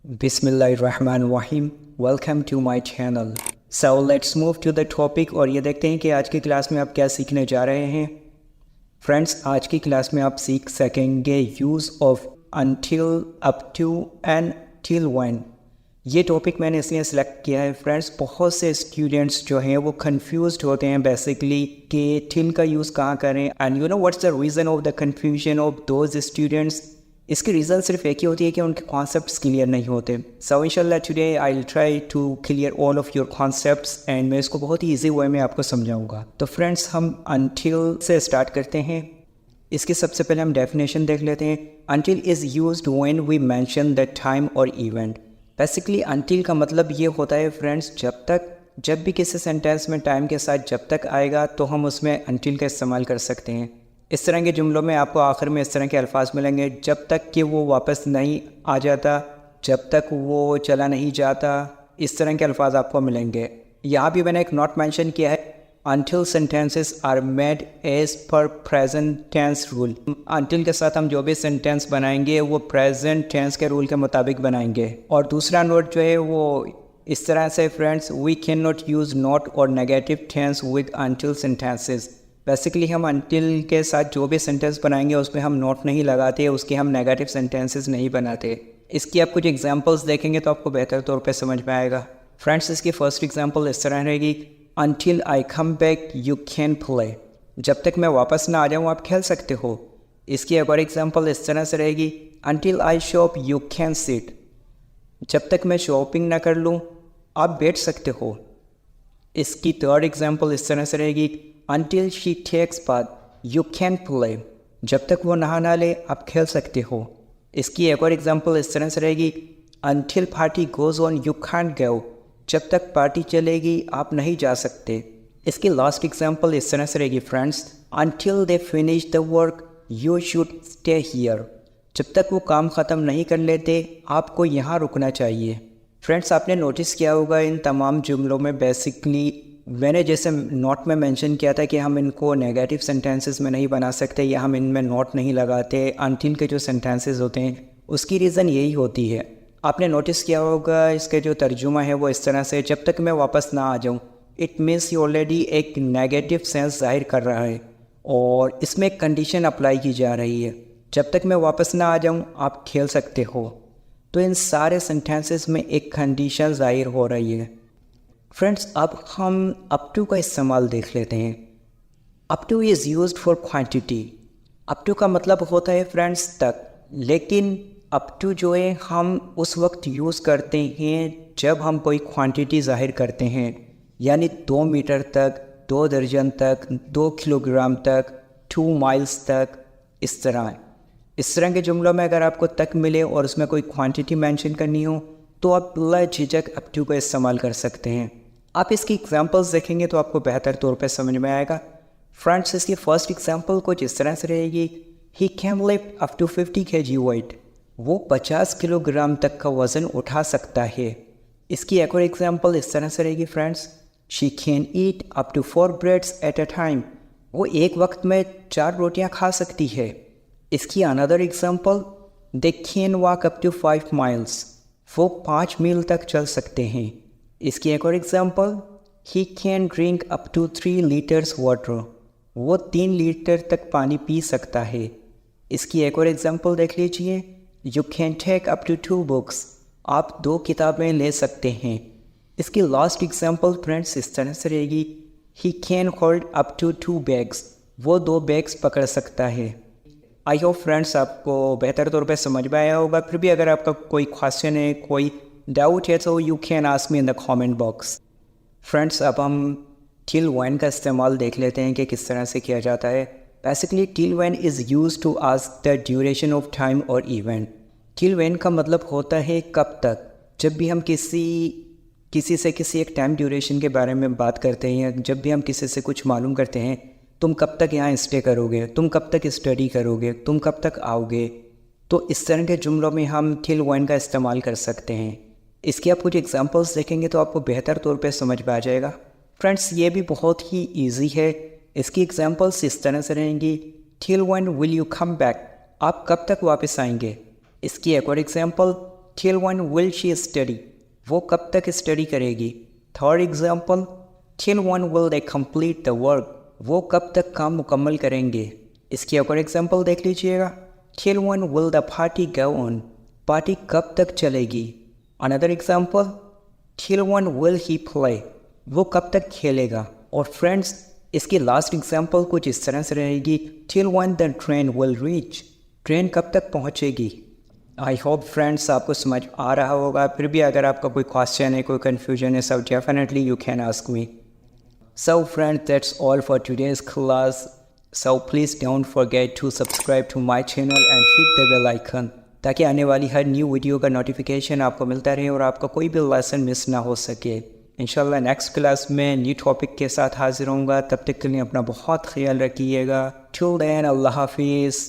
बिस्मिल्लाहिर्रहमानिर्रहीम। Welcome to my channel. So let's move to the topic और ये देखते हैं कि आज की क्लास में आप क्या सीखने जा रहे हैं। फ्रेंड्स, आज की क्लास में आप सीख सकेंगे use of until, up to and till when. ये टॉपिक मैंने इसलिए सेलेक्ट किया है फ्रेंड्स, बहुत से स्टूडेंट्स जो हैं वो कंफ्यूज्ड होते हैं बेसिकली कि टिल का यूज़ कहाँ करें, and you know what's the reason of the confusion of those students. इसकी रीज़न सिर्फ एक ही होती है कि उनके कॉन्सेप्ट्स क्लियर नहीं होते। सो इंशाल्लाह today I will try to clear all of your concepts and मैं इसको बहुत ही ईजी वे में आपको समझाऊंगा। तो फ्रेंड्स, हम अनटिल से स्टार्ट करते हैं। इसकी सबसे पहले हम डेफिनेशन देख लेते हैं। Until is used when we mention the time और इवेंट। बेसिकली अनटिल का मतलब ये होता है फ्रेंड्स, जब भी किसी सेंटेंस में टाइम के साथ जब तक आएगा तो हम उसमें अनटिल का इस्तेमाल कर सकते हैं। इस तरह के जुमलों में आपको आखिर में इस तरह के अल्फाज मिलेंगे, जब तक कि वो वापस नहीं आ जाता, जब तक वो चला नहीं जाता, इस तरह के अल्फाज आपको मिलेंगे। यहाँ भी मैंने एक नोट मेंशन किया है, until sentences are made as पर प्रेजेंट टेंस रूल। अनटिल के साथ हम जो भी सेंटेंस बनाएंगे वो प्रेजेंट टेंस के रूल के मुताबिक बनाएंगे। और दूसरा नोट जो है वो इस तरह से friends, we can not use not और negative tense with until sentences. Basically हम अनटिल के साथ जो भी सेंटेंस बनाएंगे उसमें हम नोट नहीं लगाते, उसके हम नेगेटिव सेंटेंसेस नहीं बनाते। इसकी आप कुछ एग्जांपल्स देखेंगे तो आपको बेहतर तौर पे समझ में आएगा। फ्रेंड्स, इसकी फर्स्ट एग्जांपल इस तरह रहेगी, until I come back you can play. जब तक मैं वापस ना आ जाऊँ आप खेल सकते हो। इसकी एक और एग्जांपल इस तरह से रहेगी, until I shop you can sit. जब तक मैं शॉपिंग ना कर लूँ आप बैठ सकते हो। इसकी थर्ड एग्जांपल इस तरह से रहेगी, Until she takes bath, you can play. जब तक वो नहा ले आप खेल सकते हो। इसकी एक और एग्जांपल इस तरह से रहेगी, Until party goes on, you can't go. जब तक पार्टी चलेगी आप नहीं जा सकते। इसकी लास्ट एग्जांपल इस तरह से रहेगी friends, Until they finish the work, you should stay here. जब तक वो काम ख़त्म नहीं कर लेते आपको यहाँ रुकना चाहिए। फ्रेंड्स, आपने नोटिस किया होगा इन तमाम जुमलों में बेसिकली मैंने जैसे नोट में मेंशन किया था कि हम इनको नेगेटिव सेंटेंसेस में नहीं बना सकते या हम इनमें नोट नहीं लगाते अनटिल के जो सेंटेंसेस होते हैं, उसकी रीज़न यही होती है। आपने नोटिस किया होगा इसके जो तर्जुमा है वो इस तरह से, जब तक मैं वापस ना आ जाऊँ, इट मीन्स ये ऑलरेडी एक नेगेटिव सेंस जाहिर कर रहा है और इसमें एक कंडीशन अप्लाई की जा रही है, जब तक मैं वापस ना आ जाऊँ आप खेल सकते हो। तो इन सारे सेंटेंसेस में एक कंडीशन जाहिर हो रही है। फ्रेंड्स, अब हम अप टू का इस्तेमाल देख लेते हैं। Up to is used for quantity. Up to का मतलब होता है फ्रेंड्स तक, लेकिन अप टू जो है हम उस वक्त यूज़ करते हैं जब हम कोई क्वांटिटी ज़ाहिर करते हैं, यानी 2 मीटर तक, 2 दर्जन तक, 2 किलोग्राम तक, 2 माइल्स तक। इस तरह के जुमलों में अगर आपको तक मिले और उसमें कोई क्वांटिटी मेंशन करनी हो तो आप बिला झिझक अप टू का इस्तेमाल कर सकते हैं। आप इसकी एग्जांपल्स देखेंगे तो आपको बेहतर तौर पे समझ में आएगा। फ्रेंड्स, इसकी फर्स्ट एग्जांपल कुछ इस तरह से रहेगी, he can lift up to 50 kg weight. वो 50 किलोग्राम तक का वज़न उठा सकता है। इसकी एक और एग्जांपल इस तरह से रहेगी friends, she can eat up to 4 breads at a time. वो एक वक्त में 4 रोटियाँ खा सकती है। इसकी another example, they can walk up to 5 miles. वो 5 मील तक चल सकते हैं। इसकी एक और example, he can drink up to 3 litres water. वो 3 लीटर तक पानी पी सकता है। इसकी एक और एग्जांपल देख लीजिए, you can take up to 2 books. आप 2 किताबें ले सकते हैं। इसकी लास्ट एग्जांपल फ्रेंड्स इस तरह से रहेगी, he can hold up to 2 bags. वो 2 बैग्स पकड़ सकता है। आई होप फ्रेंड्स आपको बेहतर तौर पे समझ में आया होगा। फिर भी अगर आपका कोई क्वेश्चन है, कोई डाउट है तो you can ask me in the comment box. Friends, अब हम टिल व्हेन का इस्तेमाल देख लेते हैं कि किस तरह से किया जाता है। Basically till when is used to ask the duration of time और इवेंट। टिल व्हेन का मतलब होता है कब तक। जब भी हम किसी से किसी एक टाइम ड्यूरेशन के बारे में बात करते हैं, जब भी हम किसी से कुछ मालूम करते हैं, तुम कब तक यहाँ स्टे करोगे, तुम कब तक स्टडी करोगे, तुम कब तक आओगे, तो इस तरह के जुमलों में हम टिल व्हेन का इस्तेमाल कर सकते हैं। इसके आप कुछ एग्जांपल्स देखेंगे तो आपको बेहतर तौर पे समझ में आ जाएगा। फ्रेंड्स, ये भी बहुत ही इजी है। इसकी एग्जांपल्स इस तरह से रहेंगी, till when will you come back. आप कब तक वापस आएंगे। इसकी एक और example, till when will she study, वो कब तक स्टडी करेगी। Third example, till when will they complete the work, वो कब तक काम मुकम्मल करेंगे। इसकी एक और एग्जाम्पल देख लीजिएगा, till when will the party go on, party कब तक चलेगी। Another example, till when will he play, वो कब तक खेलेगा। और फ्रेंड्स इसकी लास्ट एग्जाम्पल कुछ इस तरह से रहेगी, till when the train will reach, train कब तक पहुंचेगी। आई होप फ्रेंड्स आपको समझ आ रहा होगा। फिर भी अगर आपका कोई क्वेश्चन है, कोई कन्फ्यूजन है, so definitely you can ask me. So friends that's all for today's class. So please don't forget to subscribe to my channel and hit the bell icon, ताकि आने वाली हर न्यू वीडियो का notification आपको मिलता रहे और आपका कोई भी लेसन मिस ना हो सके। इंशाल्लाह नेक्स्ट क्लास में न्यू टॉपिक के साथ हाजिर होऊंगा। तब तक के लिए अपना बहुत ख्याल रखिएगा। टिल देन अल्लाह हाफिज़।